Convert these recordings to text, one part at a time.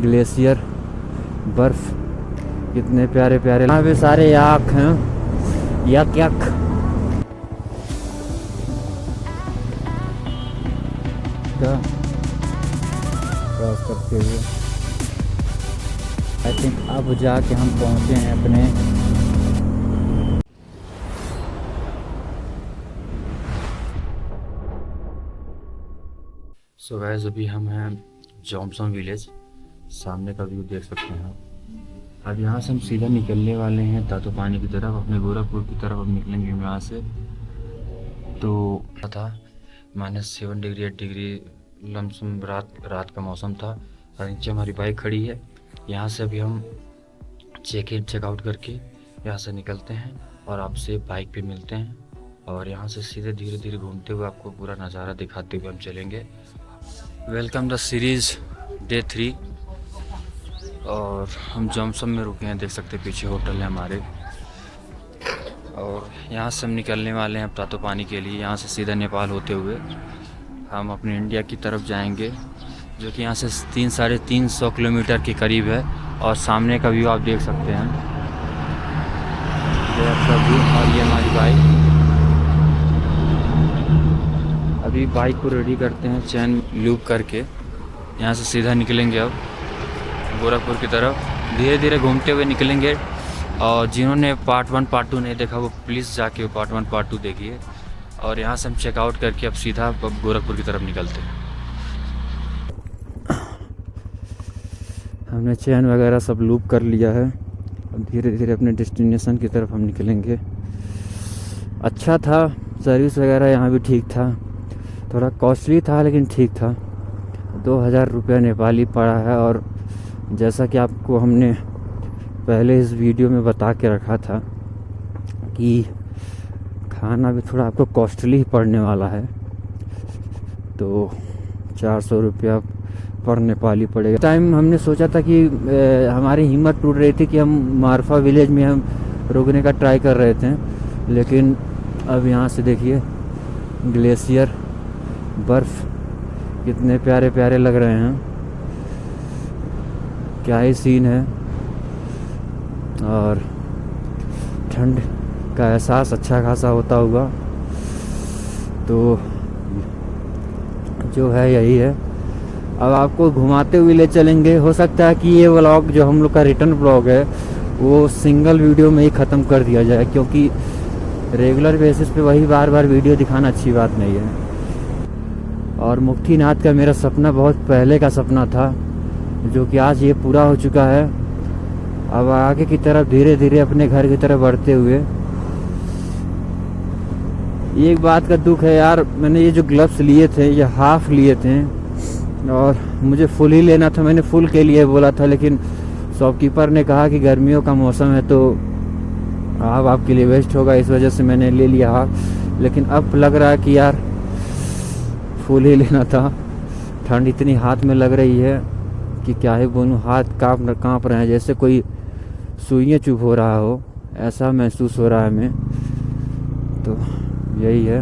Glacier, बर्फ, कितने प्यारे प्यारे यहाँ पे सारे याक हैं। यक यक का क्रॉस करते हुए आई थिंक अब जाके हम पहुँचे हैं अपने सो गाइस अभी हम हैं जॉमसोन विलेज। सामने का व्यू देख सकते हैं आप। अब यहाँ से हम सीधा निकलने वाले हैं तातोपानी की तरफ, अपने गोरखपुर की तरफ अब निकलेंगे हम यहाँ से। तो था -7 डिग्री 8 डिग्री लमसम रात का मौसम था और नीचे हमारी बाइक खड़ी है। यहाँ से अभी हम चेक इन चेकआउट करके यहाँ से निकलते हैं और आपसे बाइक पे मिलते हैं और यहाँ से सीधे धीरे धीरे घूमते हुए आपको पूरा नज़ारा दिखाते हुए हम चलेंगे। वेलकम द सीरीज़ डे 3 और हम जॉमसोन में रुके हैं, देख सकते हैं पीछे होटल है हमारे। और यहाँ से हम निकलने वाले हैं अब तातोपानी के लिए। यहाँ से सीधा नेपाल होते हुए हम अपने इंडिया की तरफ जाएंगे, जो कि यहाँ से 300-350 किलोमीटर के करीब है। और सामने का व्यू आप देख सकते हैं, ये आपका व्यू। और ये हमारी बाइक, अभी बाइक को रेडी करते हैं चैन लूप करके। यहाँ से सीधा निकलेंगे अब गोरखपुर की तरफ, धीरे धीरे घूमते हुए निकलेंगे। और जिन्होंने पार्ट 1 पार्ट 2 नहीं देखा वो प्लीज़ जाके पार्ट 1 पार्ट 2 देखिए। और यहाँ से हम चेकआउट करके अब सीधा गोरखपुर की तरफ निकलते हैं। हमने चैन वगैरह सब लूप कर लिया है। अब धीरे धीरे अपने डेस्टिनेशन की तरफ हम निकलेंगे। अच्छा था, सर्विस वगैरह यहाँ भी ठीक था, थोड़ा कॉस्टली था लेकिन ठीक था। 2000 रुपया नेपाली पड़ा है। और जैसा कि आपको हमने पहले इस वीडियो में बता के रखा था कि खाना भी थोड़ा आपको कॉस्टली ही पड़ने वाला है, तो 400 रुपया पर नेपाली पड़ेगा। टाइम हमने सोचा था कि हमारी हिम्मत टूट रही थी कि हम मारफा विलेज में हम रुकने का ट्राई कर रहे थे, लेकिन अब यहाँ से देखिए ग्लेशियर, बर्फ़, कितने प्यारे प्यारे लग रहे हैं। क्या ही सीन है। और ठंड का एहसास अच्छा खासा होता होगा। तो जो है यही है। अब आपको घुमाते हुए ले चलेंगे। हो सकता है कि ये व्लॉग जो हम लोग का रिटर्न व्लॉग है वो सिंगल वीडियो में ही ख़त्म कर दिया जाए, क्योंकि रेगुलर बेसिस पे वही बार बार वीडियो दिखाना अच्छी बात नहीं है। और मुक्तिनाथ का मेरा सपना बहुत पहले का सपना था, जो कि आज ये पूरा हो चुका है। अब आगे की तरफ धीरे धीरे अपने घर की तरफ बढ़ते हुए। एक बात का दुख है यार, मैंने ये जो ग्लव्स लिए थे ये हाफ लिए थे और मुझे फुल ही लेना था। मैंने फुल के लिए बोला था, लेकिन शॉपकीपर ने कहा कि गर्मियों का मौसम है तो हाफ आपके लिए वेस्ट होगा, इस वजह से मैंने ले लिया हाफ। लेकिन अब लग रहा है कि यार फुल ही लेना था। ठंड इतनी हाथ में लग रही है कि क्या ही बोलूं, हाथ काँप रहे हैं, जैसे कोई सुइयां चुभ हो रहा हो, ऐसा महसूस हो रहा है हमें। तो यही है।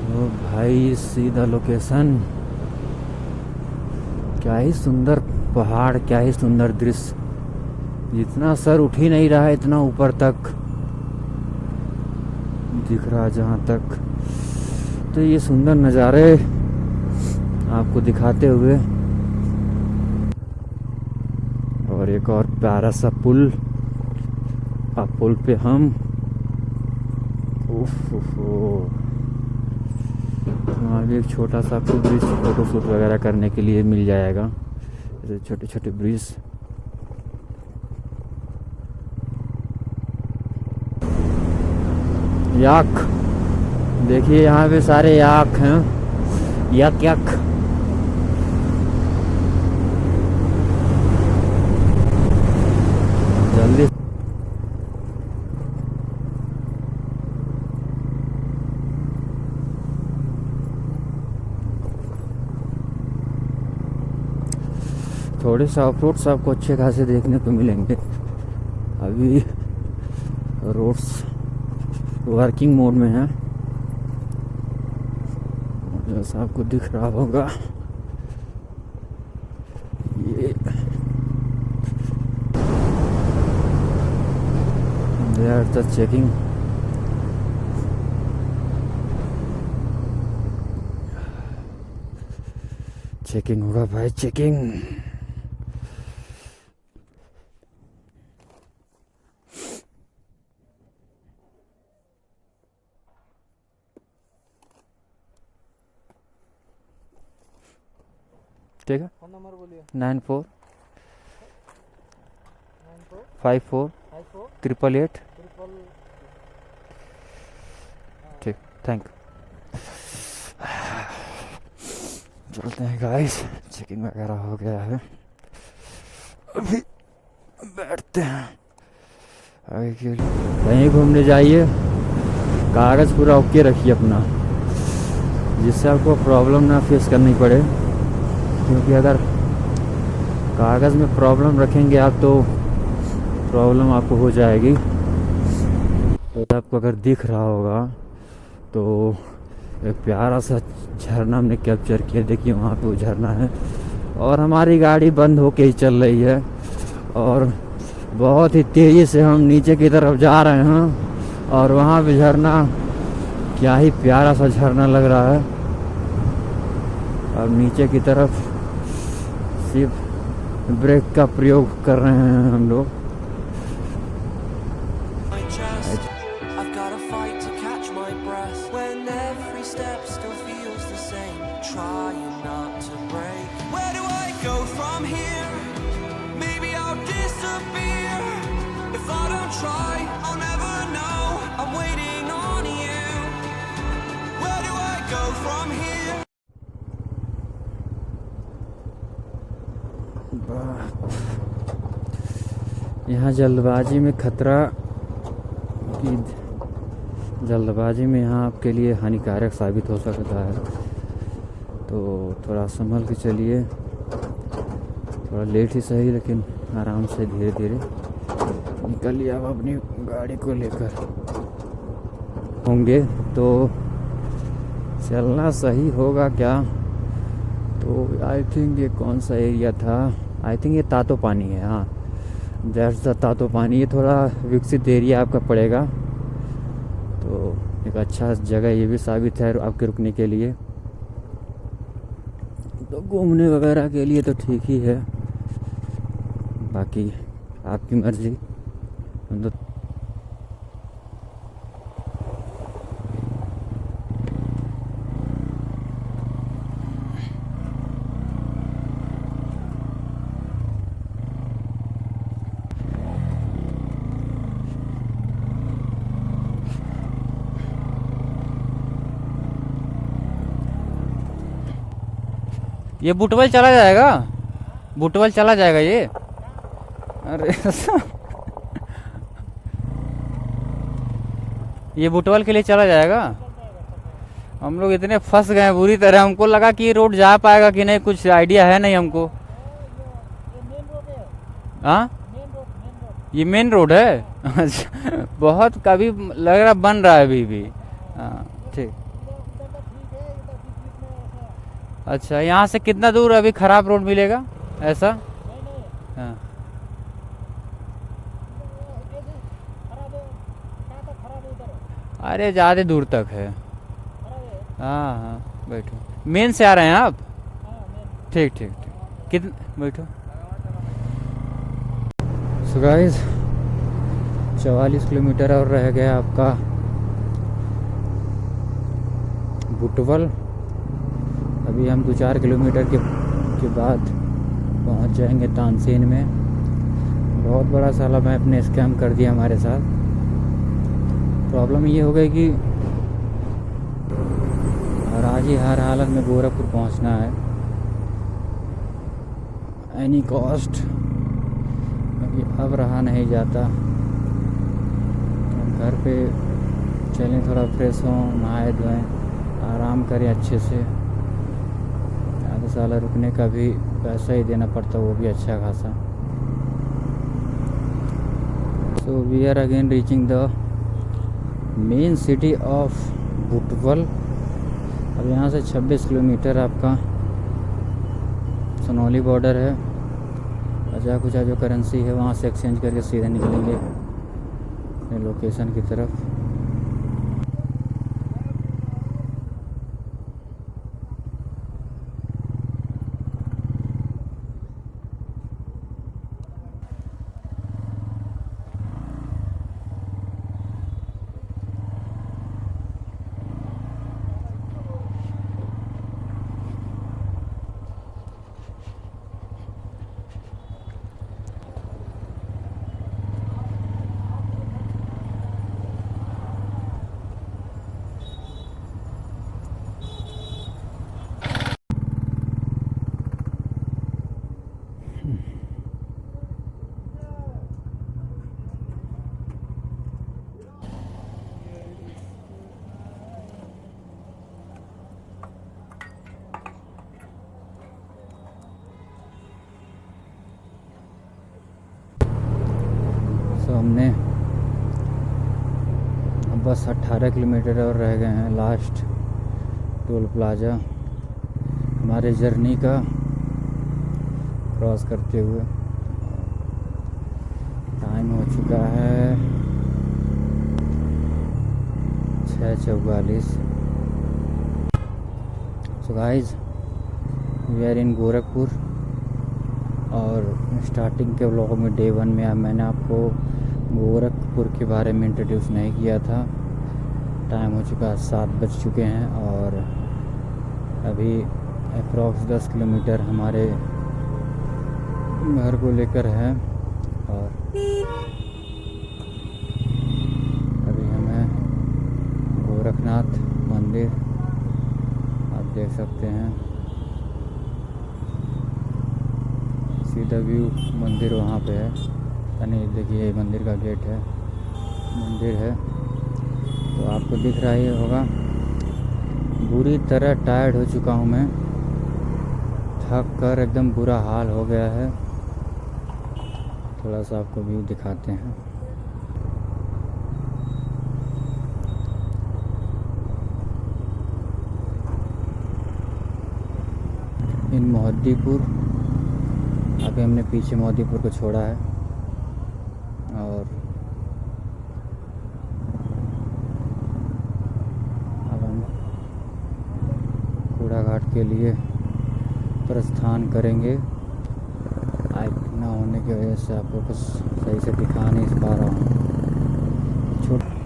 ओ भाई, सीधा लोकेशन। क्या ही सुंदर पहाड़, क्या ही सुंदर दृश्य। जितना सर उठ ही नहीं रहा है, इतना ऊपर तक दिख रहा है जहाँ तक। तो ये सुंदर नज़ारे आपको दिखाते हुए और एक और प्यारा सा पुल। अब पुल पे हम वहाँ भी एक छोटा सा आपको ब्रिज फोटो शूट वगैरह करने के लिए मिल जाएगा, ऐसे छोटे छोटे ब्रिज। याक देखिए, यहाँ पे सारे याक हैं। यक यक जल्दी। थोड़े से ऑफ रोड्स आपको अच्छे खासे देखने को मिलेंगे। अभी रोड्स वर्किंग मोड में है, जैसा आपको दिख रहा होगा। ये they are just checking। Checking होगा भाई, चेकिंग। ठीक है, फोन नंबर बोलिए। 9454 ठीक, थैंक यू। चलते हैं गाइस, चेकिंग वगैरह हो गया है, अभी बैठते हैं आगे के लिए। कहीं घूमने जाइए कागज़ पूरा ओके रखिए अपना, जिससे आपको प्रॉब्लम ना फेस करनी पड़े। क्योंकि अगर कागज़ में प्रॉब्लम रखेंगे आप तो प्रॉब्लम आपको हो जाएगी। तो आपको अगर दिख रहा होगा तो एक प्यारा सा झरना हमने कैप्चर किया। देखिए वहाँ पे वो झरना है और हमारी गाड़ी बंद होके ही चल रही है और बहुत ही तेज़ी से हम नीचे की तरफ जा रहे हैं। और वहाँ पे झरना, क्या ही प्यारा सा झरना लग रहा है। अब नीचे की तरफ सिर्फ ब्रेक का प्रयोग कर रहे हैं हम लोग। यहाँ जल्दबाजी में खतरा की, जल्दबाजी में यहाँ आपके लिए हानिकारक साबित हो सकता है। तो थोड़ा संभल के चलिए, थोड़ा लेट ही सही लेकिन आराम से धीरे धीरे निकलिए। आप अपनी गाड़ी को लेकर होंगे तो चलना सही होगा क्या? तो आई थिंक ये कौन सा एरिया था? आई थिंक ये तातो पानी है। हाँ, दैट्स द तातो पानी। ये थोड़ा विकसित एरिया आपका पड़ेगा, तो एक अच्छा जगह ये भी साबित है आपके रुकने के लिए। तो घूमने वगैरह के लिए तो ठीक ही है, बाकी आपकी मर्जी। तो ये बुटवल चला जाएगा, बुटवल चला जाएगा ये। अरे ये बुटवल के लिए चला जाएगा। हम लोग इतने फंस गए बुरी तरह, हमको लगा कि ये रोड जा पाएगा कि नहीं, कुछ आइडिया है नहीं हमको। हाँ, ये मेन रोड है। अच्छा, बहुत कभी लग रहा बन रहा है अभी भी। हाँ ठीक। अच्छा, यहाँ से कितना दूर अभी खराब रोड मिलेगा ऐसा? हाँ, अरे ज़्यादा दूर तक है। हाँ हाँ, बैठो। मेन से आ रहे हैं आप? ठीक ठीक ठीक, कितना बैठो। सो गाइस, 44 किलोमीटर और रह गया आपका बुटवल। अभी हम 2-4 किलोमीटर के बाद पहुंच जाएंगे तानसेन में। बहुत बड़ा साला मैप ने स्कैम कर दिया हमारे साथ। प्रॉब्लम ये हो गई कि और आज ही हर हालत में गोरखपुर पहुंचना है एनी कॉस्ट। अब रहा नहीं जाता, घर पे चलें, थोड़ा फ्रेश हों, नहाए धोएं, आराम करें अच्छे से। ज़्यादा साला रुकने का भी पैसा ही देना पड़ता, वो भी अच्छा खासा। So we are again reaching the main city of Butwal. अब यहाँ से 26 किलोमीटर आपका सोनौली बॉर्डर है। अजा कुचा जो करेंसी है वहाँ से एक्सचेंज करके सीधे निकलेंगे अपने लोकेशन की तरफ। हमने अब बस 18 किलोमीटर और रह गए हैं लास्ट टोल प्लाजा हमारे जर्नी का क्रॉस करते हुए। टाइम हो चुका है 6:44। So guys we are in Gorakhpur. और स्टार्टिंग के व्लॉग में डे 1 में मैंने आपको गोरखपुर के बारे में इंट्रोड्यूस नहीं किया था। टाइम हो चुका है 7 बज चुके हैं और अभी अप्रॉक्स 10 किलोमीटर हमारे घर को लेकर है। और अभी हमें गोरखनाथ मंदिर आप देख सकते हैं, सीधा व्यू मंदिर वहाँ पे है। यानी देखिए मंदिर का गेट है, मंदिर है तो आपको दिख रहा ही होगा। बुरी तरह टायर्ड हो चुका हूँ मैं, थक कर एकदम बुरा हाल हो गया है। थोड़ा सा आपको व्यू दिखाते हैं। इन मोहद्दीपुर, अभी हमने पीछे मोहद्दीपुर को छोड़ा है और अब हम कूड़ा घाट के लिए प्रस्थान करेंगे। आइक ना होने की वजह से आपको कुछ सही से दिखा नहीं पा रहा हूँ।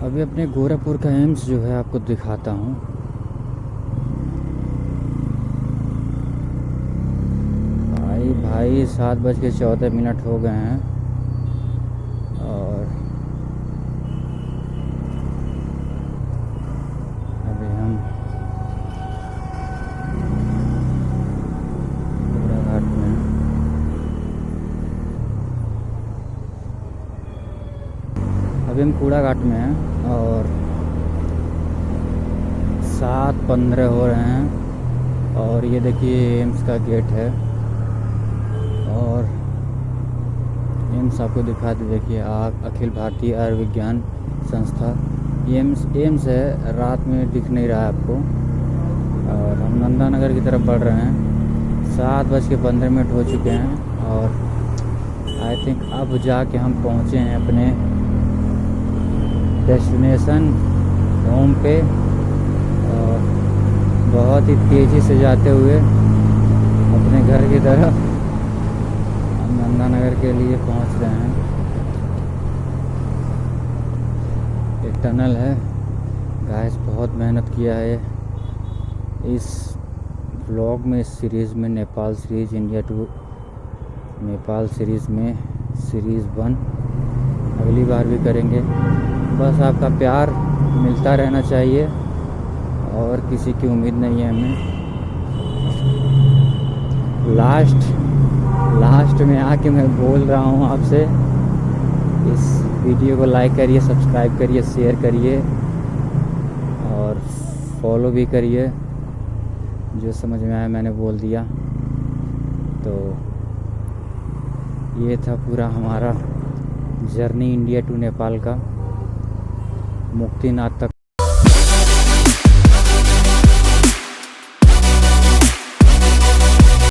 अभी अपने गोरखपुर का एम्स जो है आपको दिखाता हूँ। भाई 7:14 हो गए हैं और अभी हम कूड़ा घाट में हैं। अभी हम कूड़ा घाट में हैं और 7:15 हो रहे हैं और ये देखिए एम्स का गेट है। और एम्स आपको दिखा दे, देखिए अखिल भारतीय आयुर्विज्ञान संस्था एम्स है। रात में दिख नहीं रहा है आपको। और हम नंदा नगर की तरफ बढ़ रहे हैं। 7:15 हो चुके हैं और आई थिंक अब जाके हम पहुँचे हैं अपने डेस्टिनेशन होम पे। और बहुत ही तेज़ी से जाते हुए अपने घर की तरफ नंदानगर के लिए पहुंच रहे हैं। एक टनल है गाइस, बहुत मेहनत किया है इस व्लॉग में, इस सीरीज़ में। Nepal series, India to Nepal series में सीरीज़ 1 अगली बार भी करेंगे। बस आपका प्यार मिलता रहना चाहिए और किसी की उम्मीद नहीं है हमें। लास्ट में आके मैं बोल रहा हूँ आपसे, इस वीडियो को लाइक करिए, सब्सक्राइब करिए, शेयर करिए और फॉलो भी करिए। जो समझ में आया मैंने बोल दिया। तो ये था पूरा हमारा जर्नी इंडिया टू नेपाल का। मुक्तिनाथ तक